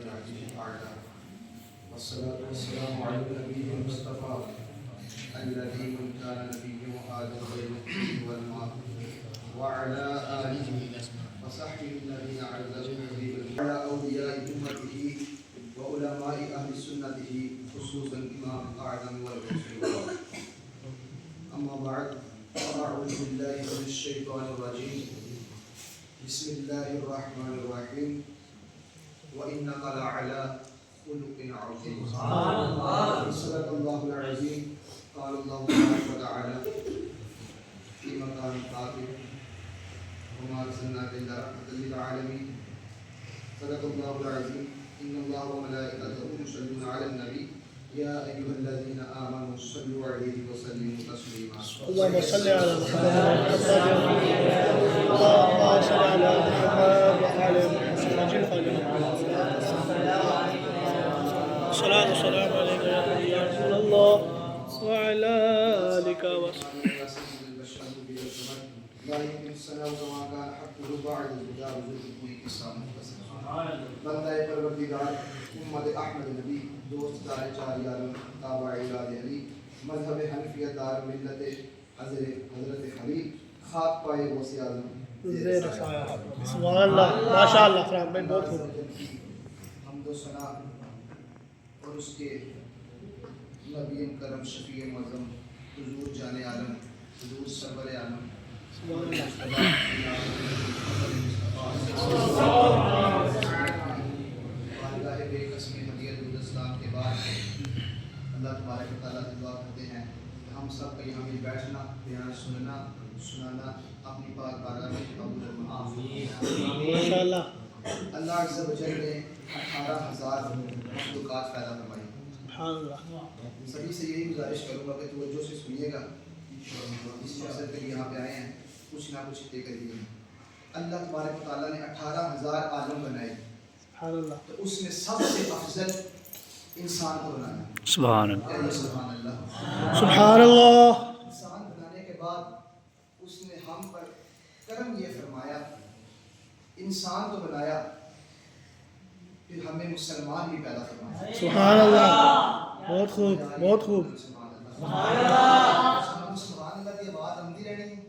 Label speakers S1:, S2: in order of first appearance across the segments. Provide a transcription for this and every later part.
S1: العزيز الأعلى والصلاة والسلام على النبي المصطفى الذي من كان نبيه آدم بين الطين والماء وعلى آله وصحبه الذين عززوا به وعلى أولياء أمته وعلماء أهل سنته خصوصا الإمام الأعظم والرسول. أما بعد فأعوذ بالله من الشيطان الرجيم. بسم الله الرحمن الرحيم. وإنك لعلى خلق عظيم. سبحان الله. صدق الله العظيم. قال الله تبارك وتعالى في مقام خاطب وما أرسلناك إلا رحمة للعالمين. صدق الله العظيم. إن الله وملائكته يصلون على النبي يا أيها الذين آمنوا صلوا عليه وسلموا تسليما.
S2: اللهم صل على محمد اللهم صل على محمد وعلى الصلاة والسلام عليك يا رسول الله وعلى آلك وصحبه.
S1: لا يمكن السلام كما كان حقه بعد الهدى وجود کوئی قصہ مختصر. بندہ پروردگار امت احمد نبی دوست دار چار عالم تابع اولاد علی مذہب حنفیت دار ملت حضرت خلیل خاک پائے غوث اعظم
S2: زیر سایہ. سبحان اللہ. ماشاء اللہ فرحان بھائی بہت خوب.
S1: حمد و ثنا اور اس کے نبی کرم شفیع معظم حضور جان عالم حضور سرور عالم والدہ بے قسمی ہدیت الاسلام کے بعد اللہ تبارک و تعالیٰ سے دعا کرتے ہیں کہ ہم سب کا یہاں بھی بیٹھنا بیان سننا سنانا اپنی پاک بارگاہ میں قبول فرمائے.
S2: ماشاء اللہ.
S1: اللہ عز و جل نے 18,000 مخلوقات پیدا فرمائی.
S2: سبحان اللہ.
S1: سبھی سے یہی گزارش کروں گا کہ توجہ سے سنیے گا. اس مقصد کے لیے یہاں پہ آئے ہیں کچھ نہ کچھ طے کریے. اللہ تبارک و تعالیٰ نے 18,000 عالم بنائے.
S2: سبحان اللہ.
S1: تو اس میں سب سے افضل انسان کو بنانا.
S3: سبحان اللہ.
S1: سبحان اللہ.
S2: سبحان اللہ.
S1: انسان بنانے کے بعد اس نے ہم پر کرم یہ فرمایا انسان تو بنایا پھر ہمیں مسلمان بھی پیدا فرمایا.
S2: سبحان اللہ. بہت خوب بہت خوب.
S1: سبحان اللہ. سبحان اللہ کی بات آمدی رہنی ہے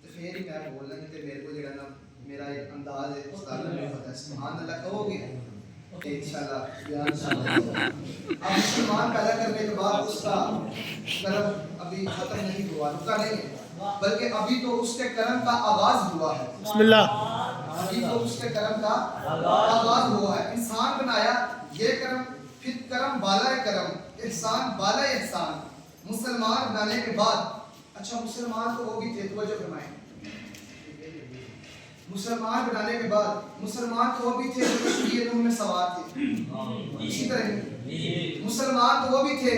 S1: تو پھر ہی میں بولنا نہیں تو میرے کو جڑا نا میرا ایک انداز ہے استاد نے پتہ ہے سبحان اللہ کہو گے انشاءاللہ بیان انشاءاللہ. اب مسلمان پیدا کرنے کے بعد اس کا کرم ابھی ختم نہیں ہوا رکا نہیں ہے بلکہ ابھی تو اس کے کرم کا آغاز ہوا ہے.
S2: بسم اللہ.
S1: ابھی تو اس کے کرم کا آغاز ہوا ہے. انسان بنایا یہ کرم پھر کرم بالا کرم احسان بالا احسان. مسلمان بنانے کے بعد اچھا مسلمان تو وہ بھی تھے توجہ فرمائیں. مسلمان بنانے کے بعد مسلمان تو وہ بھی تھے جو کشتی نوح میں سوار تھے. اسی طرح مسلمان تو وہ بھی تھے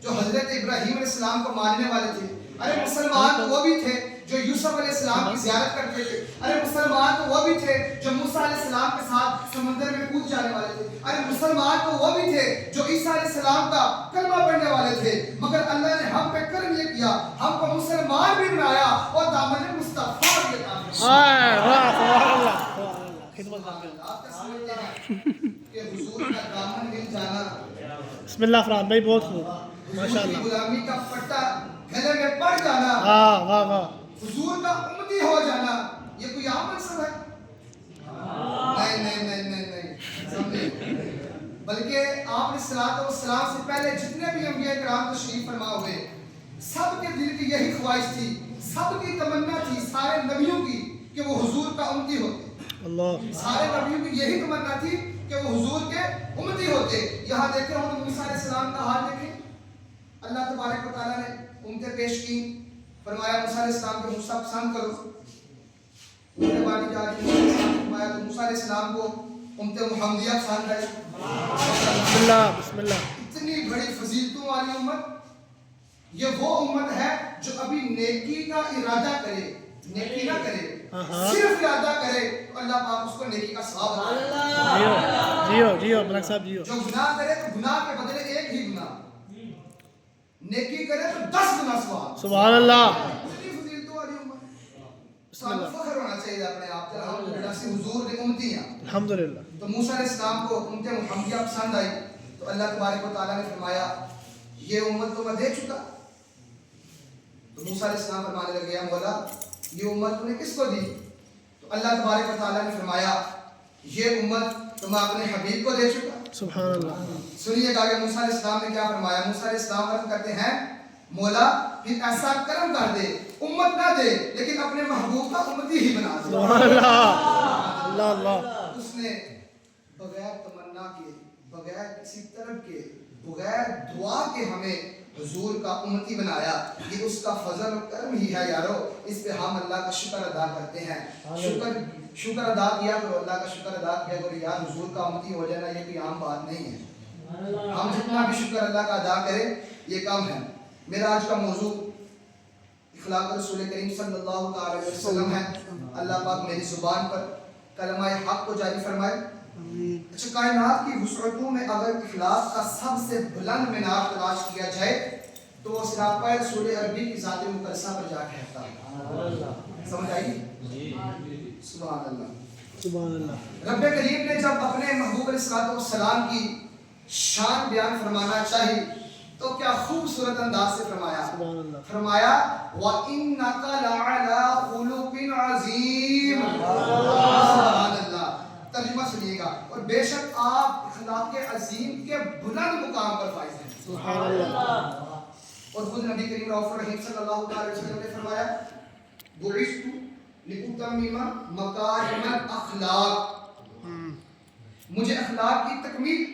S1: جو حضرت ابراہیم علیہ السلام کو ماننے والے تھے. ارے مسلمان تو وہ بھی تھے جو یوسف علیہ السلام کی زیارت کرتے تھے. ارے مسلمان تو وہ بھی تھے جو موسیٰ علیہ السلام کے ساتھ سمندر میں کود جانے والے تھے. ارے مسلمان تو وہ بھی تھے جو عیسیٰ علیہ السلام کا کلمہ پڑھنے والے تھے. مگر اللہ نے ہم پہ کرم یہ کیا ہم کو مسلمان بھی بنایا اور دامن مصطفیٰ بھی عطا
S2: واہ واہ. سبحان اللہ. سبحان اللہ. خدمت کرتے ہیں.
S1: آپ کا سمجھتے ہیں کہ حضور کا دامن مل جانا
S2: بسم اللہ فرحان بھائی بہت خوب. ماشاء
S1: حضور کی
S2: اللہ.
S1: غلامی کا پٹا گلے میں پڑ جانا
S2: واہ واہ واہ.
S1: حضور کا امتی ہو جانا یہ کوئی عام مقصد ہے؟ نہیں نہیں نہیں نہیں نہیں سمجھے. بلکہ آپ نے صلاۃ و سلام سے پہلے جتنے بھی انبیاء کرام تشریف فرما ہوئے سب کے دل کی یہی خواہش تھی سب کی تمنا تھی سارے نبیوں کی کہ وہ حضور کا امتی ہوتے.
S2: اللہ.
S1: سارے نبیوں کی یہی تمنا تھی کہ وہ حضور کے امتی ہوتے. یہاں دیکھیں ہم موسیٰ علیہ السلام کا حال دیکھیں. اللہ تبارک و تعالیٰ نے امتیں پیش کی فرمایا موسیٰ علیہ السلام کے موسیٰ پسند کرو. میرے بانی جا کے فرمایا تو موسیٰ علیہ السلام کو امت محمدیہ پسند ہے.
S2: بسم اللہ. بسم اللہ.
S1: اتنی بڑی فضیلتوں والی امت یہ وہ امت ہے جو ابھی نیکی کا ارادہ کرے نیکی نہ کرے صرف ارادہ کرے تو اللہ پاک اس کو نیکی کا ثواب عطا.
S2: جیو جیو ملک صاحب جیو.
S1: جو گناہ کرے تو گناہ کے بدلے ایک ہی گناہ نیکی کرے تو 10 گنا ثواب.
S2: سبحان اللہ.
S1: اتنی فضیلتوں والی امت. سانو فخر ہونا چاہیے اپنے آپ تے الحمدللہ سے حضور دے امتی ہیں
S2: الحمدللہ.
S1: تو موسیٰ علیہ السلام کو امت محمدیہ پسند آئی تو اللہ تبارک و تعالیٰ نے فرمایا یہ امت تو میں دے چکا. تو موسیٰ علیہ السلام فرمانے لگے یا مولا یہ امت تو نے کس کو دی؟ تو اللہ تبارک و تعالیٰ نے فرمایا یہ امت تو میں اپنے حبیب کو دے چکا.
S2: سبحان اللہ.
S1: سنیے گا کہ موسیٰ علیہ السلام نے کیا فرمایا. موسیٰ علیہ السلام عرض کرتے ہیں مولا پھر ایسا کرم کر دے امت نہ دے لیکن اپنے محبوب کا امتی ہی بنا دے.
S2: سبحان اللہ. اللہ اللہ.
S1: اس نے بغیر تمنا کے بغیر کسی طلب کے بغیر دعا کے ہمیں حضور کا امتی بنایا. یہ اس کا فضل و کرم ہی ہے یارو. اس پہ ہم اللہ کا شکر ادا کرتے ہیں. شکر ادا کیا کرو, اللہ کا شکر ادا کیا کرو یار. حضور کا امتی ہو جانا یہ کوئی عام بات نہیں ہے. ہم جتنا بھی شکر اللہ کا ادا کریں یہ کم ہے. میرا آج کا موضوع اخلاق رسول کریم صلی اللہ علیہ وسلم ہے. اللہ پاک میری زبان پر کلمہ حق کو جاری فرمائے. اچھا کائنات کی وسعتوں میں اگر اخلاق کا سب سے بلند مینار تلاش کیا جائے تو وہ سراپا رسول عربی کی ذات مقدسہ پر جا ٹھہرتا ہے. سمجھ آئی؟ سبحان اللہ.
S2: سبحان اللہ.
S1: رب کریم نے جب اپنے محبوب علیہ السلام کی شان بیان فرمانا چاہی تو کیا خوبصورت انداز سے فرمایا. فرمایا وَإِنَّكَ لَعَلَىٰ خُلُقٍ عَظِيمٍ. سبحان اللہ. ترجمہ سنیے گا. اور بے شک آپ اخلاق عظیم کے بلند مقام پر فائز ہیں.
S2: سبحان اللہ.
S1: اور خود نبی کریم رؤوف الرحیم صلی اللہ علیہ وسلم نے فرمایا بُعِثْتُ لِأُتَمِّمَ مَكَارِمَ الْأَخْلَاقِ. مجھے اخلاق کی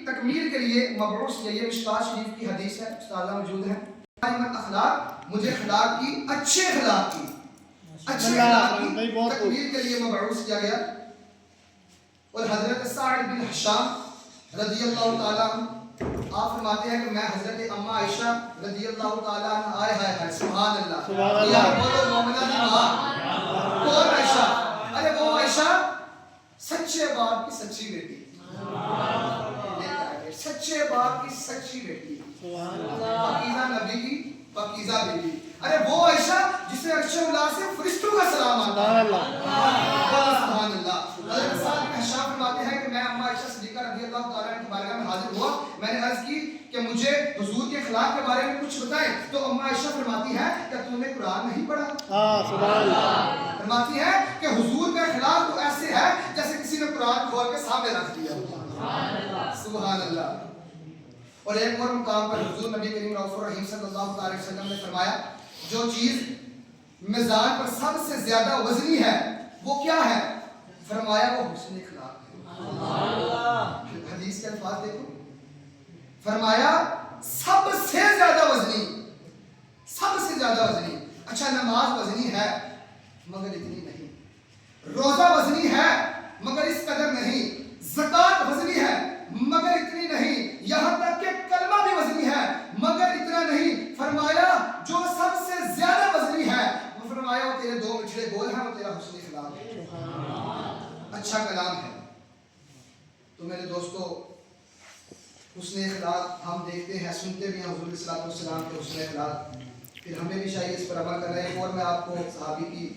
S1: تکمیل کے لیے مبعوث کیا. یہ مشکوٰۃ شریف کی حدیث ہے, استاد موجود ہیں. اخلاق مجھے اخلاق کی اچھے اخلاق کی تکمیل کے لیے مبعوث کیا گیا. اور حضرت سعد بن ہشام رضی اللہ تعالیٰ عنہ آپ فرماتے ہیں کہ میں حضرت اماں عائشہ رضی اللہ تعالیٰ عنہ آئے ہائے سبحان اللہ. یا بولو مومنہ دی ماں کون عائشہ؟ ارے وہ عائشہ سچے باپ کی سچی بیٹی, سچے باپ کی سچی بیٹی, پاکیزہ نبی کی پاکیزہ بیٹی. ارے وہ عائشہ جسے عرش اللہ سے فرشتوں کا سلام آتا ہے. سبحان اللہ. حضرت سعد بن ہشام فرماتے ہیں کہ میں اماں عائشہ صدیقہ رضی اللہ تعالیٰ عنہ کی بارگاہ میں حاضر ہوا. میں نے عرض کی کہ مجھے حضور کے اخلاق کے بارے میں کچھ بتائیں. تو اماں عائشہ فرماتی ہے کہ تم نے قرآن نہیں پڑھا.
S2: سبحان اللہ.
S1: فرماتی ہے کہ حضور کا اخلاق تو ایسے ہے جیسے کسی نے قرآن کھول کے سامنے رکھ دیا. سبحان اللہ. اور ایک اور مقام پر حضور نبی کریم رؤوف الرحیم صلی اللہ علیہ وسلم نے فرمایا جو چیز میزان پر سب سے زیادہ وزنی ہے وہ کیا ہے؟ فرمایا وہ حسن اخلاق ہے. حدیث کے الفاظ دیکھو. فرمایا سب سے زیادہ وزنی, سب سے زیادہ وزنی. اچھا نماز وزنی ہے مگر اتنی نہیں. روزہ وزنی ہے مگر اس قدر نہیں. زکوٰۃ وزنی ہے مگر اتنی نہیں. یہاں تک کہ کلمہ بھی وزنی ہے مگر اتنا نہیں. فرمایا جو سب سے زیادہ وزنی ہے وہ فرمایا وہ تیرے دو مٹھڑے بول ہیں, وہ تیرا حسن اخلاق ہے. اچھا کلام ہے. تو میرے دوستو حسن اخلاق ہم دیکھتے ہیں سنتے بھی ہیں حضور صلی اللہ علیہ وسلم کے حسن اخلاق. پھر ہمیں بھی چاہیے اس پر عمل کرنا ہے. اور میں آپ کو صحابی کی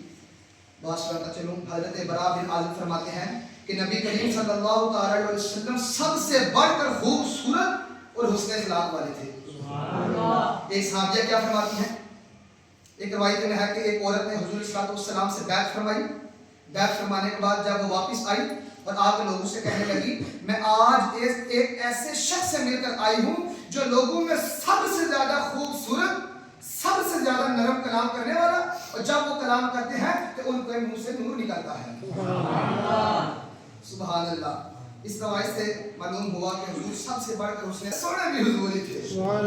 S1: بات سناتا چلوں. حضرت براء بن عازب فرماتے ہیں کہ نبی کریم صلی اللہ تعالیٰ علیہ وسلم سب سے بڑھ کر خوبصورت اور حسن اخلاق والے تھے. ایک صحابیہ کیا فرماتی ہیں, ایک روایت میں ہے کہ ایک عورت نے حضور صلی اللہ علیہ وسلم سے بیعت فرمائی. بیعت فرمانے کے بعد جب وہ واپس آئی اور آپ لوگوں سے کہنے لگی میں آج ایک ایسے شخص سے مل کر آئی ہوں جو لوگوں میں سب سے زیادہ خوبصورت, سب سے زیادہ نرم کلام کرنے والا, اور جب وہ کلام کرتے ہیں تو ان کے منہ سے نور نکلتا ہے. سبحان اللہ. اس روایت سے معلوم ہوا کہ حضور سب سے بڑھ کر حسن سونے بھی حضور ہی تھے. سبحان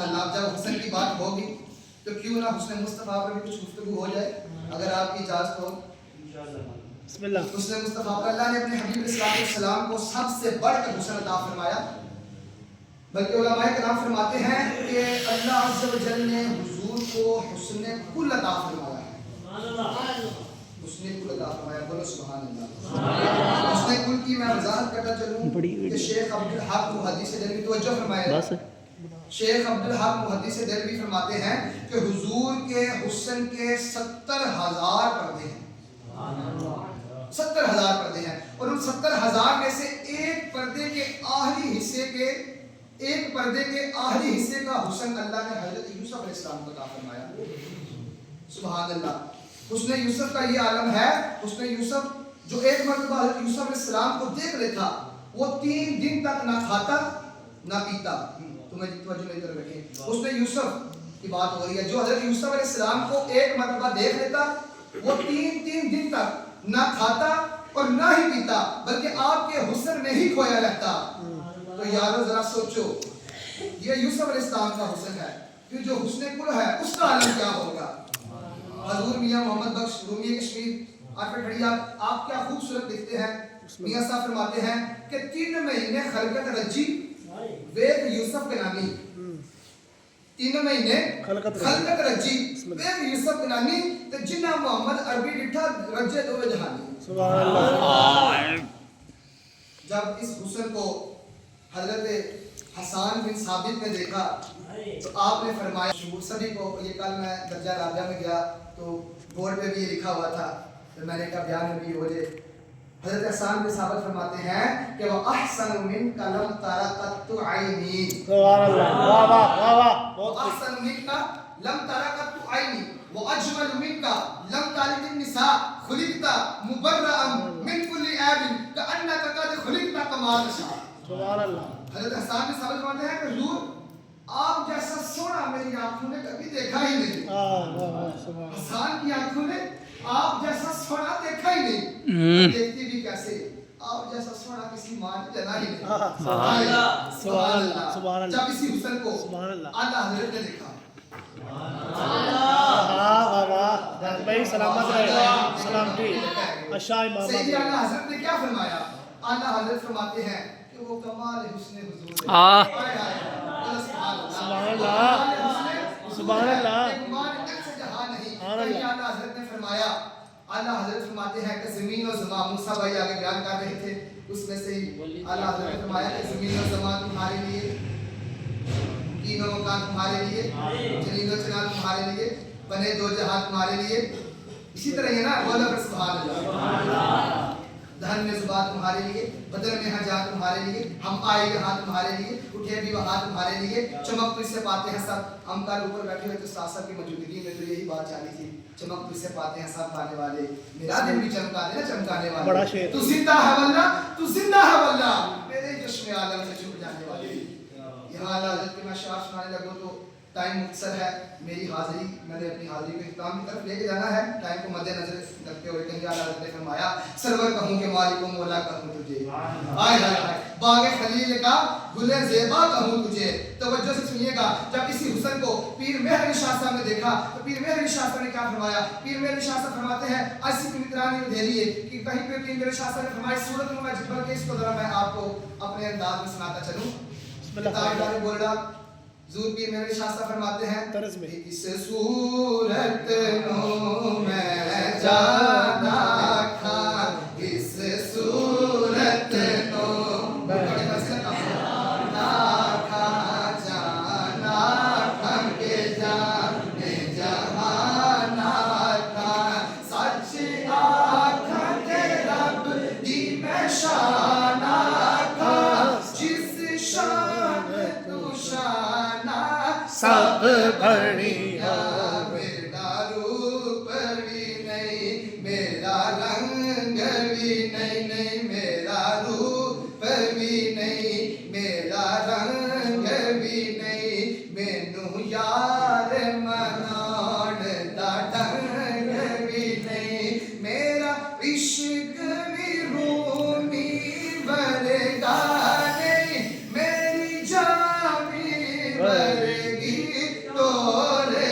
S1: اللہ. جب حسن کی بات ہوگی تو کیوں نہ حسن مصطفیٰ پر بھی کچھ گفتگو ہو جائے اگر آپ کی اجازت ہو.
S2: بسم اللہ.
S1: حسن مصطفیٰ پر اللہ نے اپنے حبیب علیہ السلام کو سب سے بڑھ کر حسن عطا فرمایا. بلکہ علماء کرام فرماتے ہیں کہ اللہ عز و جل نے حضور کو حسن کل عطا فرمایا ہے. حسن کل عطا فرمایا. بولو سبحان اللہ. حسن کل کی میں وضاحت کرتا چلوں کہ شیخ عبدالحق محدث دہلوی توجہ فرمائے. شیخ عبدالحق محدث دہلوی فرماتے ہیں کہ حضور کے حسن کے 70,000 پردے ہیں. 70,000 پردے ہیں، اور ان 70,000 میں سے ایک پردے کے آخری حصے کا حسن اللہ نے حضرت یوسف علیہ السلام کو عطا فرمایا. سبحان اللہ. حسن یوسف کا یہ عالم ہے. حسن یوسف جو ایک مرتبہ حضرت یوسف علیہ السلام کو دیکھ لیتا وہ 3 دن تک نہ کھاتا نہ پیتا. تمہیں توجہ نہیں کر رکھیں. حسن یوسف کی بات ہو رہی ہے. جو حضرت یوسف علیہ السلام کو ایک مرتبہ دیکھ لیتا وہ 3 دن تک نہ کھاتا اور نہ ہی پیتا، بلکہ آپ کے حسن میں ہی کھویا رہتا. تو یارو ذرا سوچو، یہ یوسف علیہ السلام کا حسن ہے، پھر جو حسن کل ہے اس کا عالم کیا ہوگا. حضور میاں محمد بخش رومی کشمیر آپ پہ کھڑی آپ کیا خوبصورت دکھتے ہیں. میاں صاحب فرماتے ہیں کہ 3 مہینے خلقت رجی ویک یوسف کے نامی، 3 مہینے خلقت رجی ویک یوسف کے نامی تے جنہ محمد عربی ڈٹھا رجے دو جہانی. سبحان اللہ. جب اس حسن کو حضرت حسان بن ثابت نے دیکھا تو آپ نے فرمایا شعور سبھی کو. یہ کل میں درجہ رابعہ میں گیا تو بورڈ پہ بھی یہ لکھا ہوا تھا تو میں نے کہا بیان میں بھی ہو جائے. حضرت حسان بن ثابت فرماتے ہیں کہ وہ احسن منک لم تر قط عینی. سبحان اللہ. واہ واہ واہ واہ. وہ احسن منک لم تر قط عینی واجمل منک لم تلد النساء خلقت مبرئا من كل عیب کانک قد خلقت کما تشاء. سبحان اللہ. حضرت حسان بن ثابت فرماتے ہیں کہ حضور آپ جیسا سونا میری آنکھوں نے کبھی دیکھا ہی نہیں. حسان کی آنکھوں نے آپ جیسا سونا دیکھا ہی نہیں. دیکھتی بھی کیسے، آپ جیسا سونا کسی ماں نے جنا ہی نہیں. سبحان اللہ. سبحان اللہ. جب اسی حسن کو اعلیٰ حضرت نے دیکھا.
S2: سلامت رہے. سلامتی.
S1: سیدی اعلیٰ حضرت نے کیا فرمایا؟ اعلیٰ حضرت فرماتے ہیں کہ وہ کمال حسن حضور ہے.
S2: سبحان اللہ. سبحان اللہ.
S1: اعلیٰ حضرت نے فرمایا، اعلیٰ حضرت فرماتے ہیں کہ زمین و زمان، موسیٰ بھائی آگے بیان کر رہے تھے اس میں سے ہی اعلیٰ حضرت نے فرمایا کہ زمین و زمان تمہارے لیے، تین و مکان تمہارے لیے، جنین و چنان تمہارے لیے، بنے 2 جہاں تمہارے لیے. اسی طرح یہ نا بولا پر سبحان اللہ. دہن میں زبان تمہارے لیے، بدن میں ہجا تمہارے لیے، ہم آئے یہاں تمہارے لیے، اٹھے بھی وہاں تمہارے لیے. چمک تو اس سے پاتے ہیں سب. ہم کل اوپر بیٹھے ہوئے تو ساسا کی موجودگی میں تو یہی بات چالی تھی، چمک تو اس سے پاتے ہیں سب پانے والے. میرا دل بھی چمکا دے نا چمکانے والے. تو زندہ ہے واللہ، تو زندہ ہے واللہ، میرے چشم عالم سے چھپ جانے والے. یہاں اعلیٰ حضرت کے میں اشعار سنانے لگوں تو ٹائم مختصر ہے. میری حاضری، میں نے اپنی حاضری کو اختتام کی طرف لے کے جانا ہے. ٹائم کو مد نظر رکھتے ہوئے کہیں اعلیٰ حضرت نے فرمایا سرور کہوں کہ مالک و مولا کہوں تجھے. ہائے ہائے ہائے. باغ خلیل کا گل زیبا کہوں تجھے. توجہ سے سنیے گا. جب اسی حسن کو پیر مہر علی شاہ صاحب نے دیکھا تو پیر مہر علی شاہ صاحب نے کیا فرمایا؟ پیر مہر علی شاہ صاحب فرماتے ہیں ایسی مترانی ادھیری ہے کہ کہیں پہ پیر مہر علی شاہ صاحب نے فرمایا صورت میں جبر کے اس کو ذرا میں آپ کو اپنے انداز میں سناتا چلوں. تاجدار بول رہا حضور پیر مہر علی شاہ صاحب فرماتے ہیں طرز میں اس صورت کو میں جانا تھا، اس صورت کو بڑے مسئلہ جانا تھا کہ جانے جہانا تھا، سچ آکھا کہ رب دی میں شانہ تھا، جس شان تو شانہ سب بڑھیا. میرا روپ بھی نہیں، میرا رنگ بھی نہیں، نہیں میرا روپ بھی نہیں، میرا رنگ بھی نہیں، مینوں یار مناؤن دا ڈنگ بھی نہیں، میرا عشق بھی رومی ورگا نہیں، میری جان بھی ورگی تورے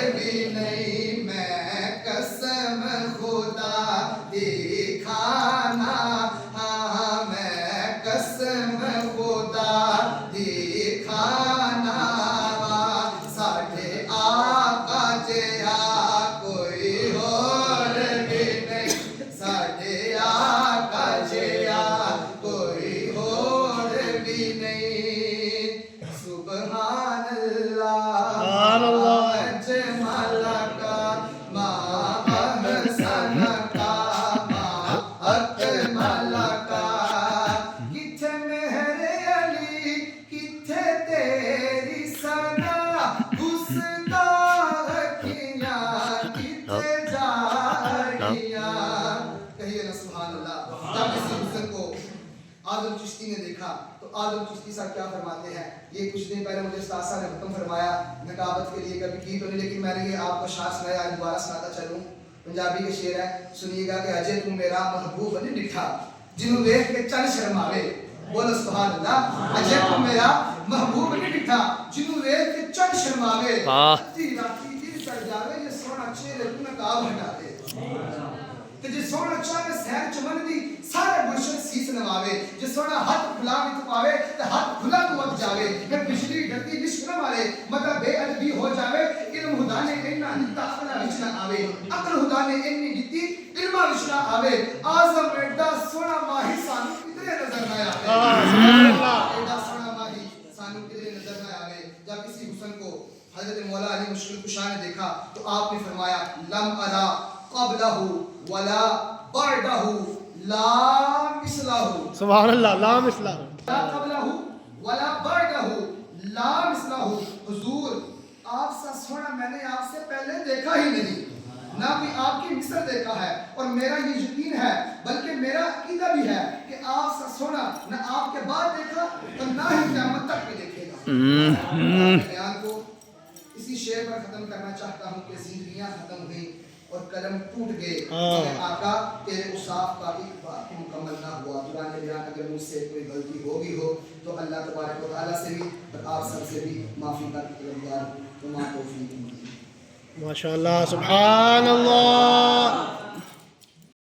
S1: آدم چشتی نے دیکھا تو آدم چشتی صاحب کیا فرماتے ہیں، یہ کچھ دن پہلے مجھے استاد صاحب نے ختم فرمایا، نقابت کے لیے کبھی کی تو نہیں، لیکن میں نے یہ آپ کو شعر سنایا، آج دوبارہ سناتا چلوں۔ پنجابی کے شعر ہے، سنیے گا کہ اجے تو میرا محبوب نہیں ڈٹھا جنوں ویکھ کے چن شرماوے، بولو سبحان اللہ، اجے تو میرا محبوب نہیں ڈٹھا جنوں ویکھ کے چن شرماوے، ادھی راتی دل چڑھ جاوے جے سونا چہرے تو نقاب ہٹا دے، تے جے سونا چاہے سیر چمن دی سارے گلشن سیس نواوے، جے سونا ہاتھ کھلا وچ پاوے تے ہاتھ کھلا تو وقت جاوے، میں بجلی ڈرتی لشک نہ مارے مگر بے ادبی ہو جاوے، علم خدا نے اینا دتا عقل وچ نہ آوے، عقل خدا نے اینی دتی علم وچ نہ آوے، اعظم ایڈا سونا ماہی سانو کدھرے نظر نہ آوے، سبحان اللہ، ایڈا سونا ماہی سانو کدھرے نظر نہ آوے۔ جب کسی حسن کو حضرت مولا علی مشکل کشا نے دیکھا تو آپ نے فرمایا لم ارا قبلہ ولا بعدہ لا مثلہ،
S2: سبحان اللہ، لا مثلہ،
S1: لا قبلہ ولا بعدہ لا مثلہ، حضور آپ سا سونا میں نے آپ سے پہلے دیکھا ہی نہیں، نہ بھی آپ کی مثل دیکھا ہے، اور میرا یہ یقین ہے بلکہ میرا عقیدہ بھی ہے کہ آپ سا سونا نہ آپ کے بعد دیکھا اور نہ ہی قیامت تک بھی دیکھے گا۔ بیان کو اسی شعر پر ختم کرنا چاہتا ہوں کہ زندگیاں ختم ہوئیں اور قلم ٹوٹ گئے، اے آقا تیرے اصاف کا ایک بات مکمل نہ ہوا۔ دوران بیان اگر مجھ سے کوئی غلطی ہوگی ہو تو اللہ تبارک و تعالیٰ سے بھی اور آپ سب سے بھی معافی کا طلبگار ہوں۔ وما توفیق
S2: ماشاء اللہ، سبحان اللہ۔